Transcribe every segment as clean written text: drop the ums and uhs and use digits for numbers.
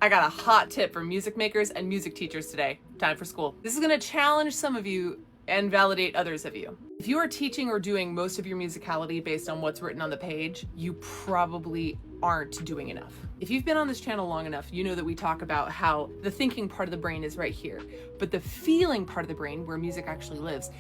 I got a hot tip for music makers and music teachers today. Time for school. This is going to challenge some of you and validate others of you. If you are teaching or doing most of your musicality based on what's written on the page, you probably aren't doing enough. If you've been on this channel long enough, you know that we talk about how the thinking part of the brain is right here, but the feeling part of the brain, where music actually lives,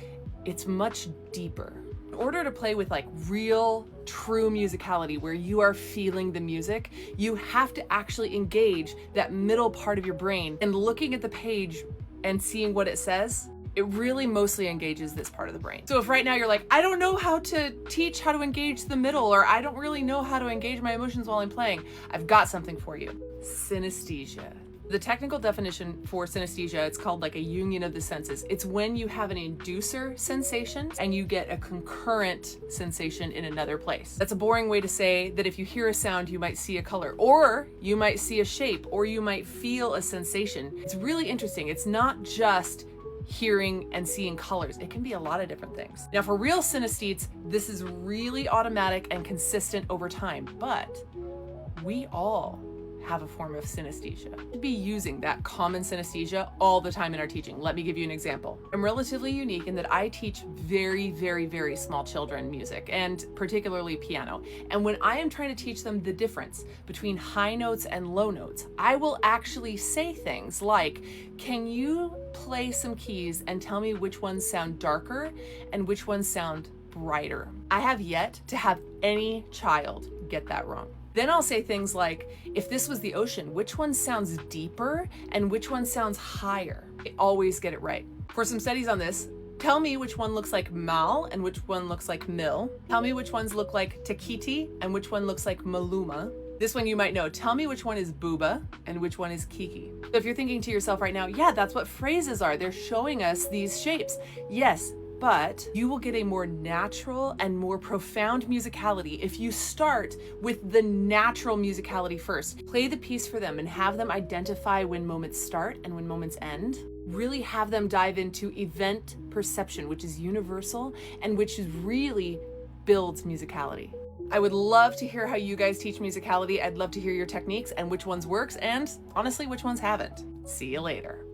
it's much deeper. In order to play with like real, true musicality where you are feeling the music, you have to actually engage that middle part of your brain, and looking at the page and seeing what it says, it really mostly engages this part of the brain. So if right now you're like, I don't know how to teach how to engage the middle, or I don't really know how to engage my emotions while I'm playing, I've got something for you. Synesthesia. The technical definition for synesthesia, it's called like a union of the senses. It's when you have an inducer sensation and you get a concurrent sensation in another place. That's a boring way to say that if you hear a sound, you might see a color, or you might see a shape, or you might feel a sensation. It's really interesting. It's not just hearing and seeing colors. It can be a lot of different things. Now, for real synesthetes, this is really automatic and consistent over time, but we all have a form of synesthesia. We should be using that common synesthesia all the time in our teaching. Let me give you an example. I'm relatively unique in that I teach very, very, very small children music, and particularly piano. And when I am trying to teach them the difference between high notes and low notes, I will actually say things like, can you play some keys and tell me which ones sound darker and which ones sound brighter? I have yet to have any child get that wrong. Then I'll say things like, if this was the ocean, which one sounds deeper and which one sounds higher? I always get it right. For some studies on this, tell me which one looks like mal and which one looks like mil. Tell me which ones look like Takiti and which one looks like Maluma. This one you might know. Tell me which one is booba and which one is kiki. So if you're thinking to yourself right now, yeah, that's what phrases are. They're showing us these shapes. Yes, but you will get a more natural and more profound musicality if you start with the natural musicality first. Play the piece for them and have them identify when moments start and when moments end. Really have them dive into event perception, which is universal and which really builds musicality. I would love to hear how you guys teach musicality. I'd love to hear your techniques and which ones works, and honestly, which ones haven't. See you later.